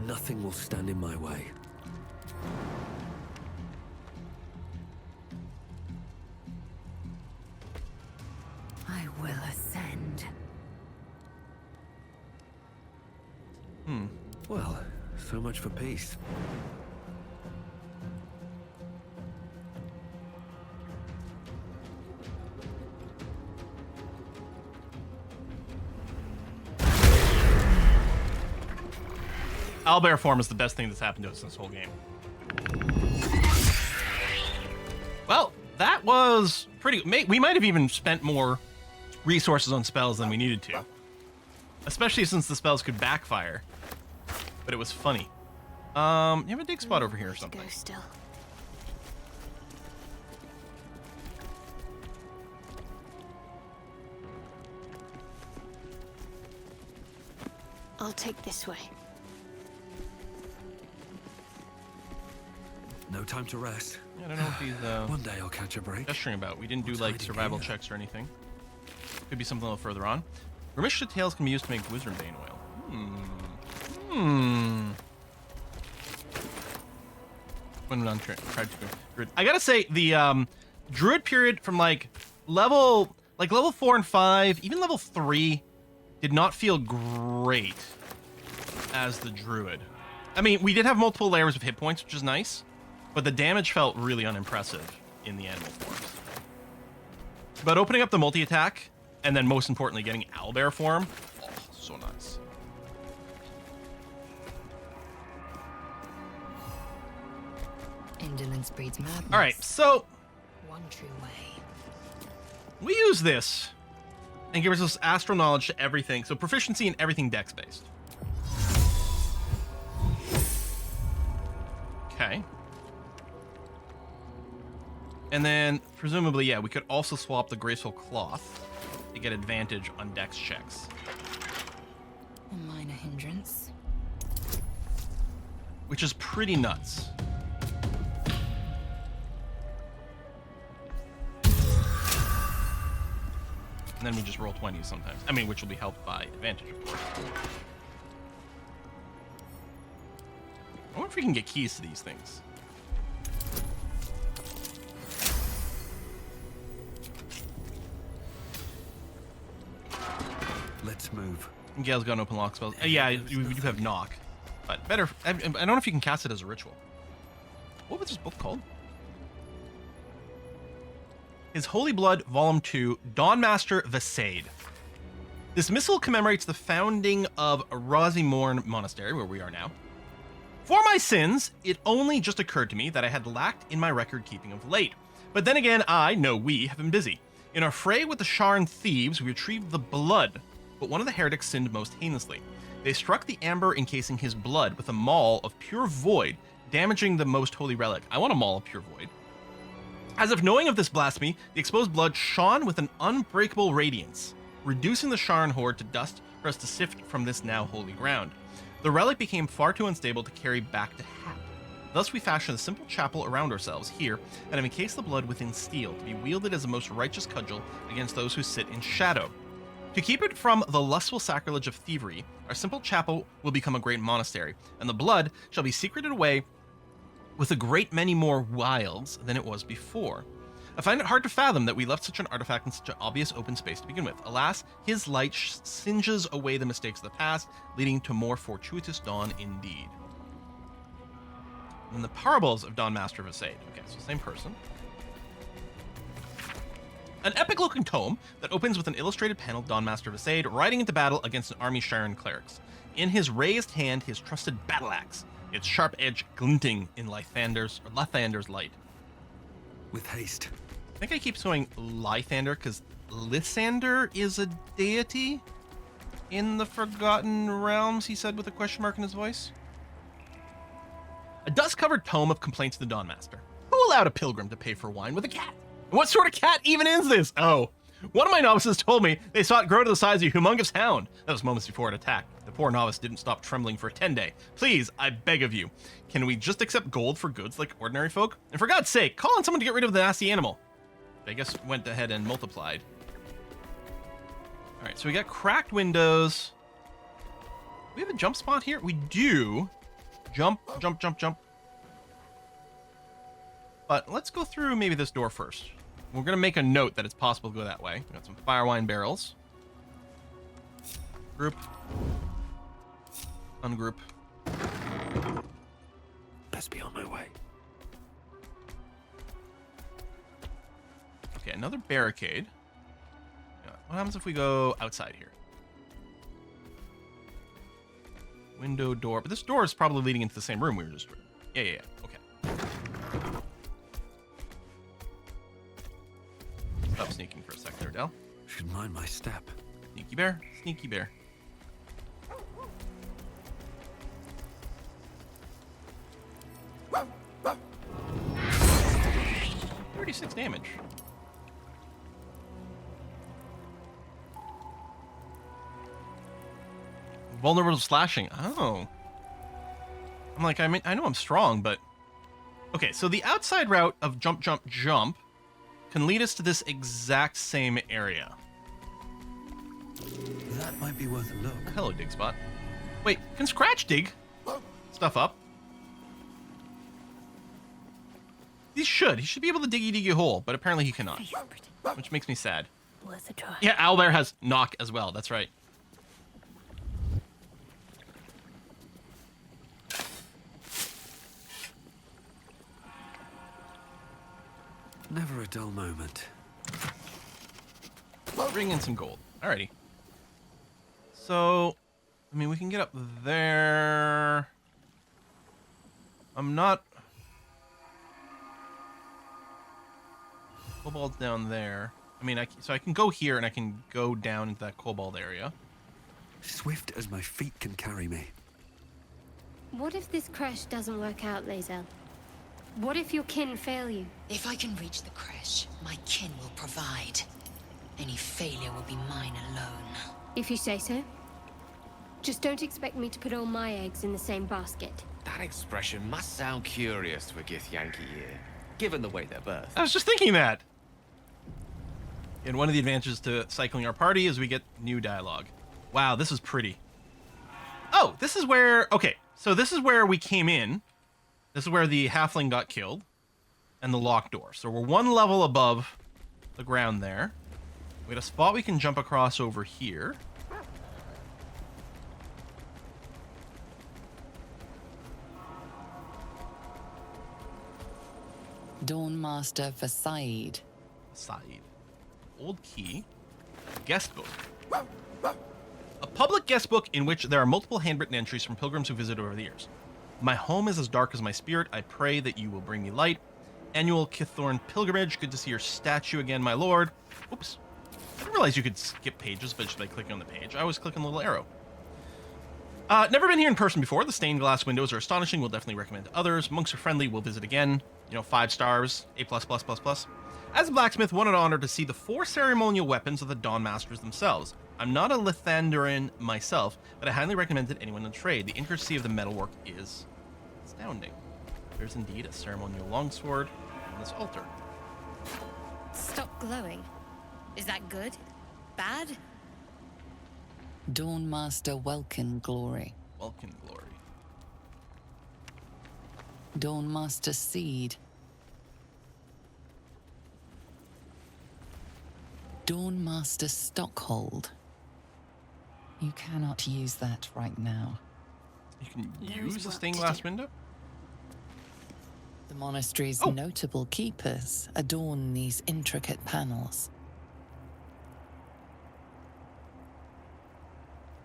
Nothing will stand in my way. I will ascend. Well, so much for peace. Owlbear form is the best thing that's happened to us this whole game. Well, that was pretty... We might have even spent more resources on spells than we needed to. Especially since the spells could backfire. But it was funny. You have a dig spot over here or something. Go still. I'll take this way. No time to rest. Yeah, I don't know if he's One day I'll catch a break. gesturing about. We didn't do What's like hiding survival here? checks or anything. Could be something a little further on. Remisha tails can be used to make Wizardbane oil. When on tried to Druid. I gotta say the Druid period from like level 4 and 5, even level 3, did not feel great as the Druid. I mean, we did have multiple layers of hit points, which is nice, but the damage felt really unimpressive in the animal forms. But opening up the multi-attack, and then most importantly, getting owlbear form, oh, so nice. Indolence breeds madness. All right, so One true way. we use this and gives us astral knowledge to everything, so proficiency in everything dex-based. Okay. And then, presumably, yeah, we could also swap the Graceful Cloth to get advantage on dex checks. A minor hindrance. Which is pretty nuts. And then we just roll 20s sometimes. I mean, which will be helped by advantage, of course. I wonder if we can get keys to these things. Let's move. And Gale's got an open lock spells. Yeah, we do have knock. But better... I don't know if you can cast it as a ritual. What was this book called? His Holy Blood, Volume 2, Dawnmaster Visade. This missal commemorates the founding of Razimorn Monastery, where we are now. For my sins, it only just occurred to me that I had lacked in my record keeping of late. But then again, we have been busy. In our fray with the Sharn thieves, we retrieved the blood, but one of the heretics sinned most heinously. They struck the amber encasing his blood with a maul of pure void, damaging the most holy relic. I want a maul of pure void. As if knowing of this blasphemy, the exposed blood shone with an unbreakable radiance, reducing the Sharn horde to dust for us to sift from this now holy ground. The relic became far too unstable to carry back to Hap. Thus we fashioned a simple chapel around ourselves here, and have encased the blood within steel, to be wielded as a most righteous cudgel against those who sit in shadow. To keep it from the lustful sacrilege of thievery, our simple chapel will become a great monastery, and the blood shall be secreted away with a great many more wilds than it was before. I find it hard to fathom that we left such an artifact in such an obvious open space to begin with. Alas, his light singes away the mistakes of the past, leading to more fortuitous dawn indeed. And the parables of Dawnmaster Visade. Okay, so same person. An epic-looking tome that opens with an illustrated panel of Dawnmaster Visade riding into battle against an army Sharn clerics. In his raised hand, his trusted battle axe, its sharp edge glinting in Lathander's light. With haste. I think I keep saying Lythander because Lysander is a deity in the Forgotten Realms, he said with a question mark in his voice. A dust-covered tome of complaints to the Dawnmaster. Who allowed a pilgrim to pay for wine with a cat? And what sort of cat even is this? Oh, one of my novices told me they saw it grow to the size of a humongous hound. That was moments before it attacked. The poor novice didn't stop trembling for a 10-day. Please, I beg of you, can we just accept gold for goods like ordinary folk? And for God's sake, call on someone to get rid of the nasty animal. I guess went ahead and multiplied. All right, so we got cracked windows. We have a jump spot here? We do. Jump, jump, jump, jump. But let's go through maybe this door first. We're going to make a note that it's possible to go that way. We got some fire wine barrels. Group. Ungroup. Best be on my way. Okay, another barricade. What happens if we go outside here? Window, door. But this door is probably leading into the same room we were just... Yeah. Okay. Stop sneaking for a second there, Del. Should mind my step. Sneaky bear. Sneaky bear. 36 damage. Vulnerable to slashing. Oh. I'm like, I mean, I know I'm strong, but... Okay, so the outside route of jump, jump, jump can lead us to this exact same area. That might be worth a look. Hello, dig spot. Wait, can Scratch dig stuff up? He should be able to diggy a hole, but apparently he cannot. Which makes me sad. Worth a try. Yeah, Owlbear has knock as well, that's right. Never a dull moment. Bring in some gold. Alrighty. So, I mean, we can get up there. I'm not... Kobold's down there. I mean, so I can go here and I can go down into that kobold area. Swift as my feet can carry me. What if this crash doesn't work out, Lae'zel? What if your kin fail you? If I can reach the crash, my kin will provide. Any failure will be mine alone. If you say so. Just don't expect me to put all my eggs in the same basket. That expression must sound curious to a Githyanki ear, given the way they're birthed. I was just thinking that. And one of the advantages to cycling our party is we get new dialogue. Wow, this is pretty. Oh, this is where... Okay, so this is where we came in. This is where the halfling got killed. And the locked door. So we're one level above the ground there. We got a spot we can jump across over here. Dawnmaster Versailles. Side. Old key. Guest book. A public guest book in which there are multiple handwritten entries from pilgrims who visit over the years. My home is as dark as my spirit. I pray that you will bring me light. Annual Kithorn pilgrimage. Good to see your statue again, my lord. Oops. I didn't realize you could skip pages but just by clicking on the page. I always click on the little arrow. Never been here in person before. The stained glass windows are astonishing. Will definitely recommend to others. Monks are friendly. We'll visit again. 5 stars. A++++. As a blacksmith, wanted honor to see the 4 ceremonial weapons of the Dawnmasters themselves. I'm not a Lithanderin myself, but I highly recommend it anyone in trade. The intricacy of the metalwork is astounding. There's indeed a ceremonial longsword on this altar. Stop glowing. Is that good? Bad? Dawnmaster Welkin Glory. Welkin glory. Dawnmaster Seed. Dawnmaster Stockhold. You cannot use that right now. You can There's use a work stained to glass do. window? The monastery's Oh. notable keepers adorn these intricate panels.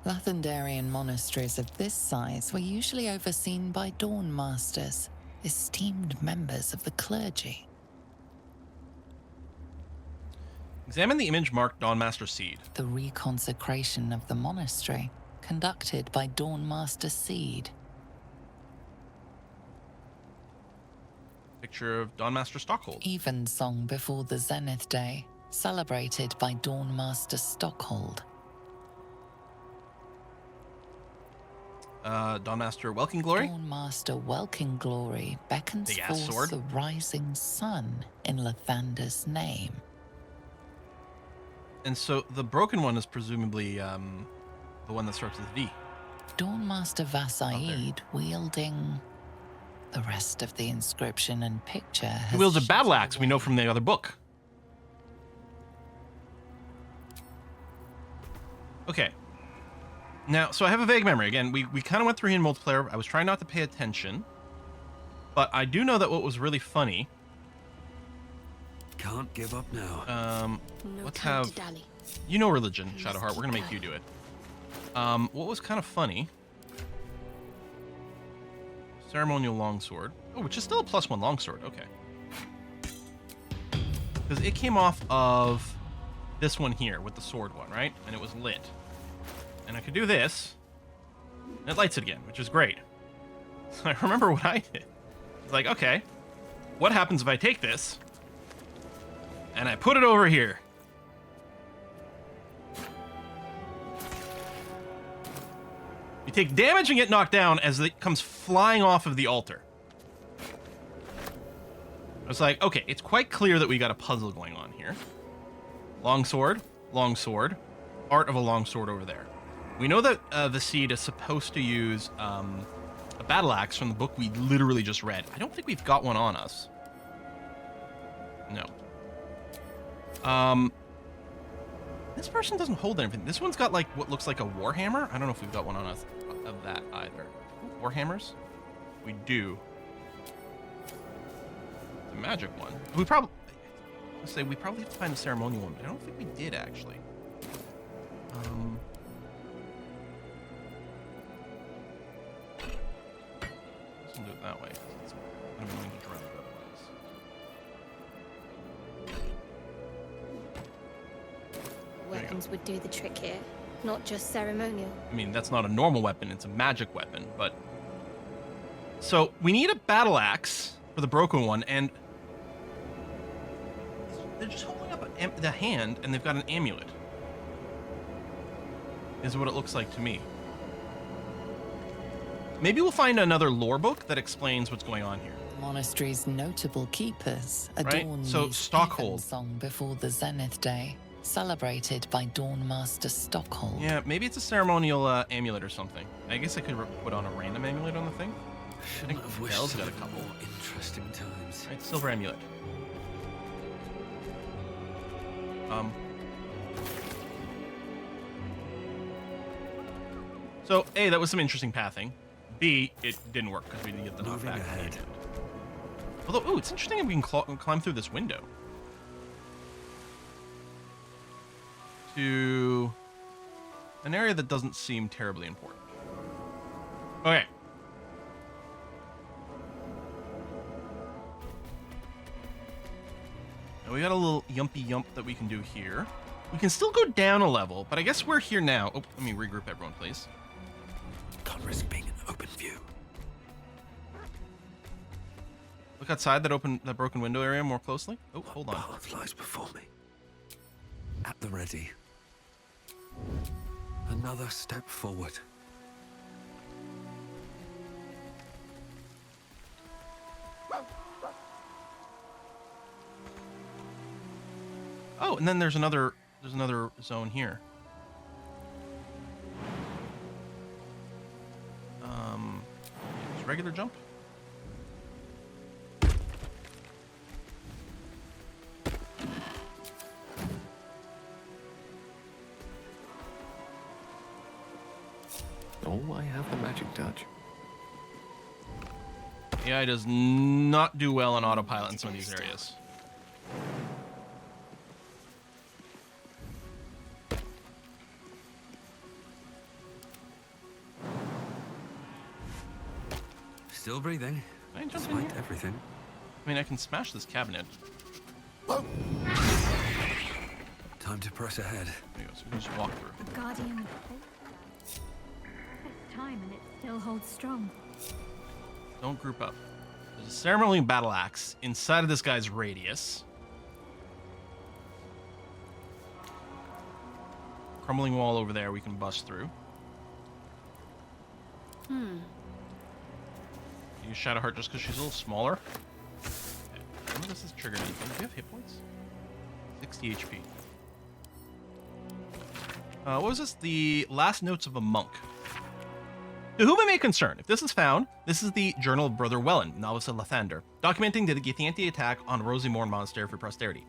Lathendarian monasteries of this size were usually overseen by Dawnmasters, esteemed members of the clergy. Examine the image marked Dawnmaster Seed. The reconsecration of the monastery, conducted by Dawnmaster Seed. Picture of Dawnmaster Stockhold. Evensong before the Zenith Day, celebrated by Dawnmaster Stockhold. Dawnmaster Welkin Glory. Dawnmaster Welkin Glory beckons Big ass forth sword. the rising sun in Lathander's name. And so the broken one is presumably the one that starts with V. Dawnmaster Vasaid wielding... The rest of the inscription and picture has... He wields a battle shifted axe, we know away. from the other book. Okay. Now, so I have a vague memory. Again, we kind of went through here in multiplayer. I was trying not to pay attention. But I do know that what was really funny... Can't give up now. No let's time have... to dally. You know religion, Shadowheart. We're going to make you do it. What was kind of funny... Ceremonial longsword. Oh, which is still a +1 longsword. Okay. Because it came off of this one here with the sword one, right? And it was lit. And I could do this, and it lights it again, which is great. So I remember what I did. It's like, okay, what happens if I take this and I put it over here? You take damage and get knocked down as it comes flying off of the altar. I was like, okay, it's quite clear that we got a puzzle going on here. Longsword, art of a longsword over there. We know that the seed is supposed to use a battle axe from the book we literally just read. I don't think we've got one on us. No. This person doesn't hold anything. This one's got like what looks like a warhammer. I don't know if we've got one on us of that either. Warhammers? We do. It's a magic one. We probably have to find a ceremonial one, but I don't think we did actually. Let's do it that way. It's kind of annoying to drop it otherwise. Weapons would do the trick here, not just ceremonial. I mean, that's not a normal weapon, it's a magic weapon, but... So, we need a battle axe for the broken one, and... They're just holding up the hand, and they've got an amulet. Is what it looks like to me. Maybe we'll find another lore book that explains what's going on here. The monastery's notable keepers Right, adorn so these Stockhold. song before the Zenith Day, celebrated by Dawnmaster Stockhold. Yeah, maybe it's a ceremonial amulet or something. I guess I could put on a random amulet on the thing. Shouldn't have wished Bell's for got a couple. more interesting times. Right, silver amulet. So, A, that was some interesting pathing. B, it didn't work because we didn't get the Moving knockback. ahead. Although, ooh, it's interesting if we can climb through this window. To an area that doesn't seem terribly important. Okay. Now we got a little yumpy yump that we can do here. We can still go down a level, but I guess we're here now. Oh, let me regroup everyone, please. Can't risk being in open view. Look outside that broken window area more closely. Oh, hold on. Path lies before me. At the ready. Another step forward. Oh, and then there's another zone here. Just regular jump. Oh, I have the magic touch. AI does not do well on autopilot in some of these areas. Still breathing. Can I jump in Despite here? everything. I mean, I can smash this cabinet. Time to press ahead. There you go, so we can just walk through. A guardian of hope. It's time and it still holds strong. Don't group up. There's a ceremonial battle axe inside of this guy's radius. Crumbling wall over there we can bust through. Use Shadowheart just because she's a little smaller. Okay. None of this is triggered anything. Do you have hit points? 60 HP. What was this? The last notes of a monk. To whom it may concern, if this is found, this is the Journal of Brother Wellen, novice of Lathander, documenting the Githyanki attack on Rosimorn Monastery for posterity.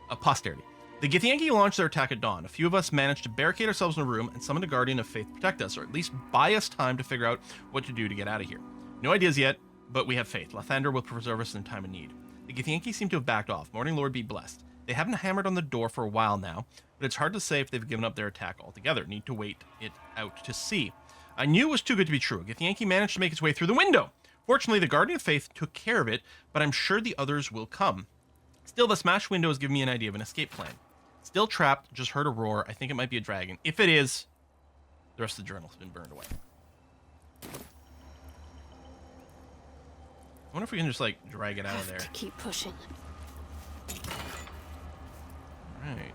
The Githyanki launched their attack at dawn. A few of us managed to barricade ourselves in a room and summon a Guardian of Faith to protect us, or at least buy us time to figure out what to do to get out of here. No ideas yet, but we have faith. Lathander will preserve us in time of need. The Githyanki seem to have backed off. Morning Lord be blessed. They haven't hammered on the door for a while now, but it's hard to say if they've given up their attack altogether. Need to wait it out to see. I knew it was too good to be true. Githyanki managed to make its way through the window. Fortunately, the Guardian of Faith took care of it, but I'm sure the others will come. Still, the smashed window has given me an idea of an escape plan. Still trapped, just heard a roar. I think it might be a dragon. If it is, the rest of the journal has been burned away. I wonder if we can just, like, drag it out of there. To keep pushing. Right.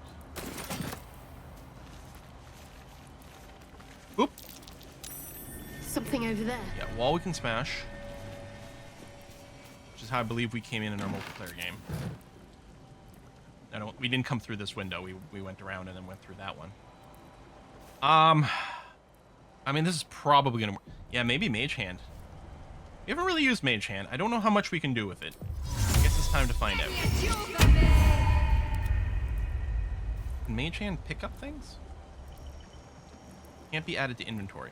Oop. Something over there. Yeah, wall we can smash. Which is how I believe we came in our multiplayer game. We didn't come through this window. We went around and then went through that one. I mean, this is probably gonna work. Yeah, maybe Mage Hand. We haven't really used Mage Hand. I don't know how much we can do with it. I guess it's time to find out. Can Mage Hand pick up things? Can't be added to inventory.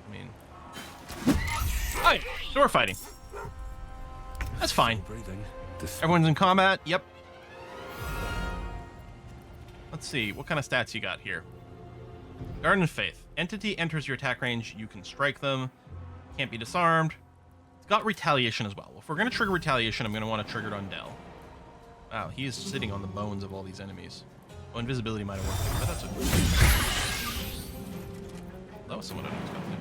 I mean... Alright, so we're fighting. That's fine. Breathing. Everyone's in combat? Yep. Let's see, what kind of stats you got here? Garden of Faith. Entity enters your attack range, you can strike them. Can't be disarmed. It's got retaliation as well. If we're going to trigger retaliation, I'm going to want to trigger it on Del. Wow, he is sitting on the bones of all these enemies. Oh, invisibility might have worked, but that's okay. That was somewhat unexpected.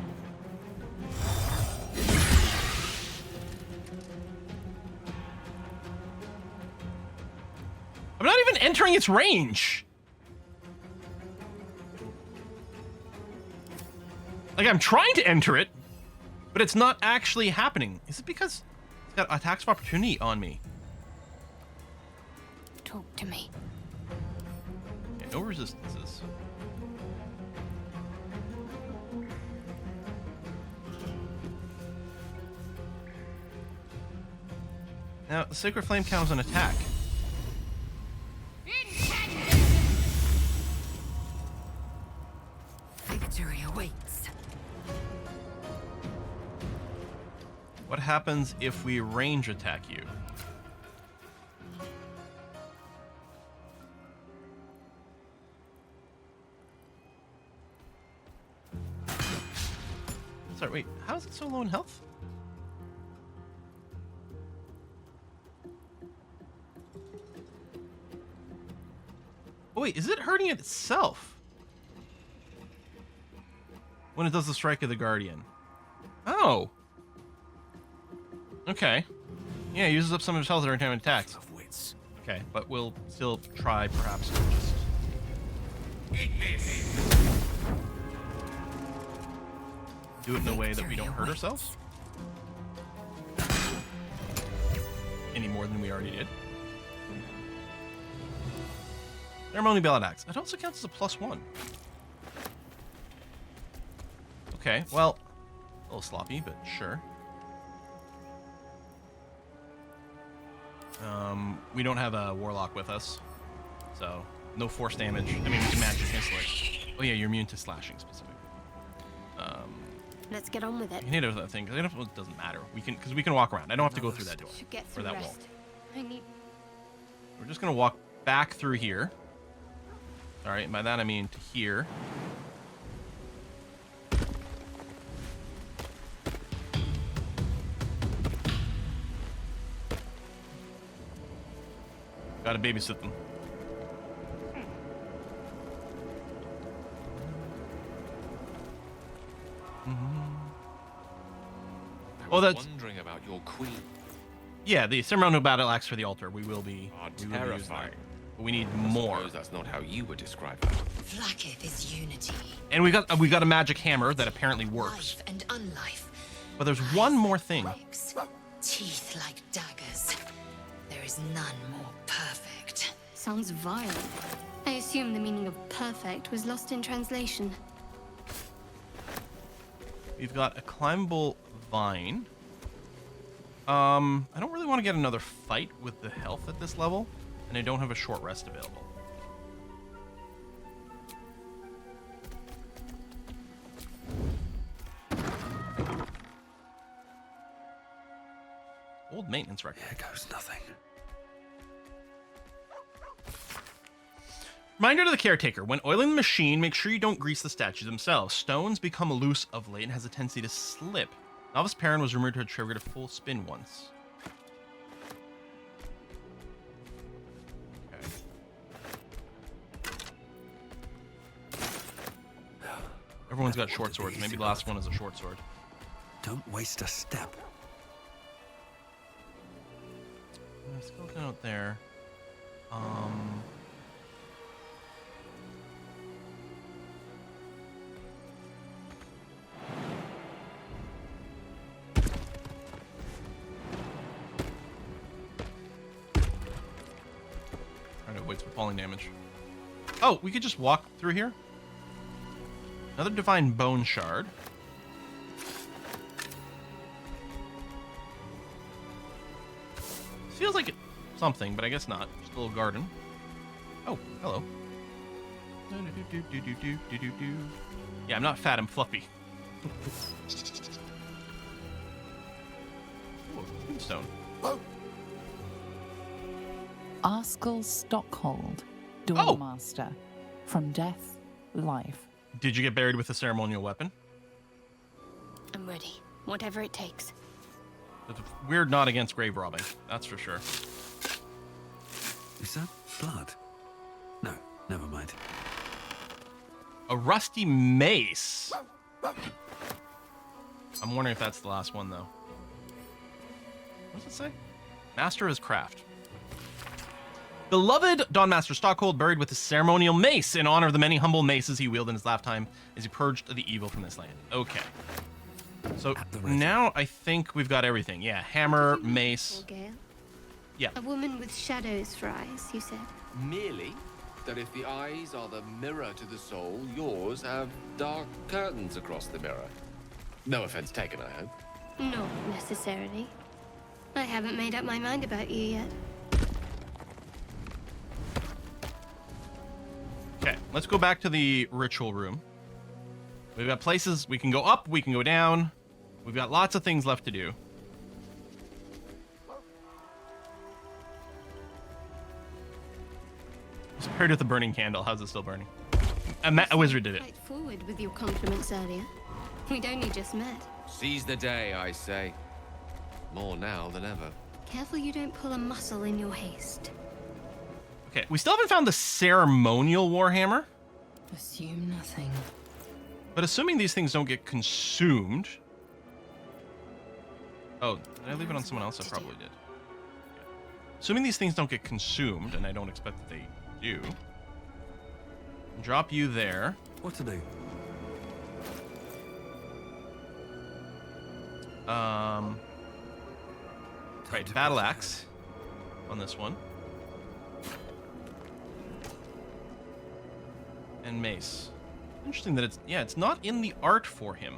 I'm not even entering its range. Like, I'm trying to enter it, but it's not actually happening. Is it because it's got attacks of opportunity on me? Talk to me. Yeah, no resistances. Now, the Sacred Flame counts as an attack. Victory awaits. What happens if we range attack you? Sorry, wait, how is it so low in health? Oh wait, is it hurting itself when it does the strike of the Guardian? Oh. Okay. Yeah, it uses up some of his health every time it attacks. Of wits. Okay, but we'll still try perhaps to just... do it in a way that we don't hurt ourselves. Any more than we already did. Ceremony Ballad Axe. It also counts as a +1. Okay, well, a little sloppy, but sure. We don't have a Warlock with us, so no force damage. I mean, we can magic cancel it. Oh yeah, you're immune to slashing specifically. Let's get on with it. You can hit that thing, because it doesn't matter. We can, because we can walk around. I don't have to go through that door, Should get or some that wall. rest. I need. We're just gonna walk back through here. All right, by that I mean to here. Gotta babysit them. Oh, that's wondering about your queen. yeah. The ceremonial battle axe for the altar. We will be using Terrifying. that. But we need more. Suppose that's not how you would describe her. Vlaakith is unity. And we got a magic hammer that apparently works. Life and unlife. But there's one more thing. Legs, teeth like daggers. There is none more perfect. Sounds vile. I assume the meaning of perfect was lost in translation. We've got a climbable vine. I don't really want to get another fight with the health at this level, and I don't have a short rest available. Old maintenance record. Here goes nothing. Reminder to the caretaker, when oiling the machine, make sure you don't grease the statues themselves. Stones become loose of late and has a tendency to slip. Novice Perrin was rumored to have triggered a full spin once. Okay. Everyone's got short swords. Maybe the last one is a short sword. Don't waste a step. Skeleton out there. Waits for falling damage. Oh, we could just walk through here. Another divine bone shard. Feels like something, but I guess not. Just a little garden. Oh, hello. Yeah, I'm not fat, I'm fluffy. Oh, tombstone. Arskel Stockhold, Dawnmaster. From death, life. Did you get buried with a ceremonial weapon? I'm ready. Whatever it takes. We're not against grave robbing, that's for sure. Is that blood? No, never mind. A rusty mace. I'm wondering if that's the last one, though. What does it say? Master of his craft. Beloved Dawnmaster Stockhold buried with a ceremonial mace in honor of the many humble maces he wielded in his lifetime as he purged the evil from this land. Okay. So now I think we've got everything. Yeah, hammer, mace. Gale? Yeah. A woman with shadows for eyes, you said. Merely that if the eyes are the mirror to the soul, yours have dark curtains across the mirror. No offense taken, I hope. Not necessarily. I haven't made up my mind about you yet. Okay, let's go back to the ritual room. We've got places we can go up, we can go down. We've got lots of things left to do. Just paired with the burning candle. How's it still burning? A wizard did it. Quite forward with your compliments earlier. We'd only just met. Seize the day, I say. More now than ever. Careful you don't pull a muscle in your haste. Okay, we still haven't found the ceremonial warhammer. Assume nothing. But assuming these things don't get consumed... Oh, did I leave it on someone else? I probably did. Assuming these things don't get consumed, and I don't expect that they do, drop you there. What to do? Right, battle axe on this one. And mace. Interesting that it's not in the art for him.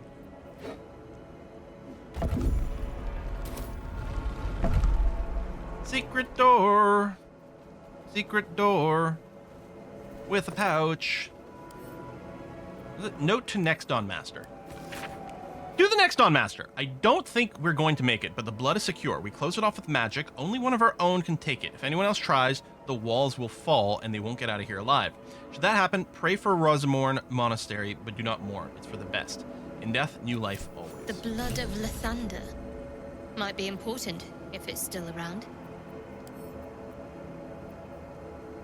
Secret door. Secret door. With a pouch. Note to next Dawnmaster. Do the next Dawnmaster. I don't think we're going to make it, but the blood is secure. We close it off with magic. Only one of our own can take it. If anyone else tries, the walls will fall and they won't get out of here alive. Should that happen, pray for Rosamorn Monastery, but do not mourn. It's for the best. In death, new life always. The blood of Lathander might be important if it's still around.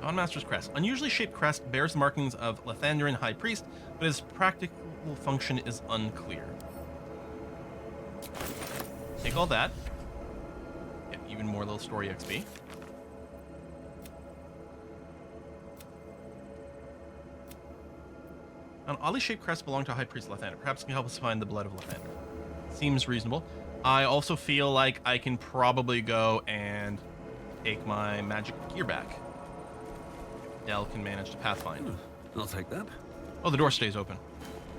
Dawnmaster's crest. Unusually shaped crest bears the markings of Lathanderian High Priest, but its practical function is unclear. Take all that. Get even more little story XP. An oddly shaped crest belonged to High Priest Lathander. Perhaps it can help us find the blood of Lathander. Seems reasonable. I also feel like I can probably go and take my magic gear back. If Dell can manage to pathfind. I'll take that. Oh, the door stays open.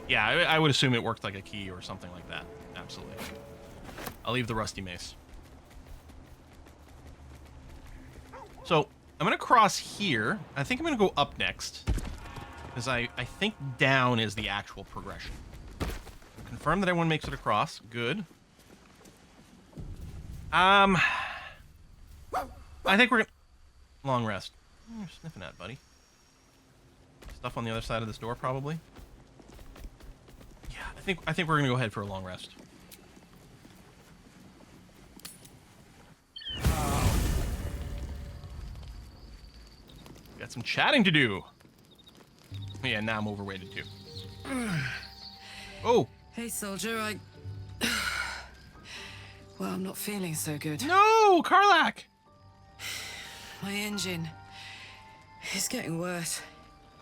Yeah, I would assume it worked like a key or something like that. Absolutely. I'll leave the rusty mace. So, I'm going to cross here. I think I'm going to go up next. Because I think down is the actual progression. Confirm that everyone makes it across. Good. I think we're gonna... Long rest. What are you sniffing at, buddy? Stuff on the other side of this door, probably. Yeah, I think we're gonna go ahead for a long rest. Got some chatting to do. Yeah, now I'm overweighted too. Oh! Hey, soldier, Well, I'm not feeling so good. No! Karlak! My engine is getting worse.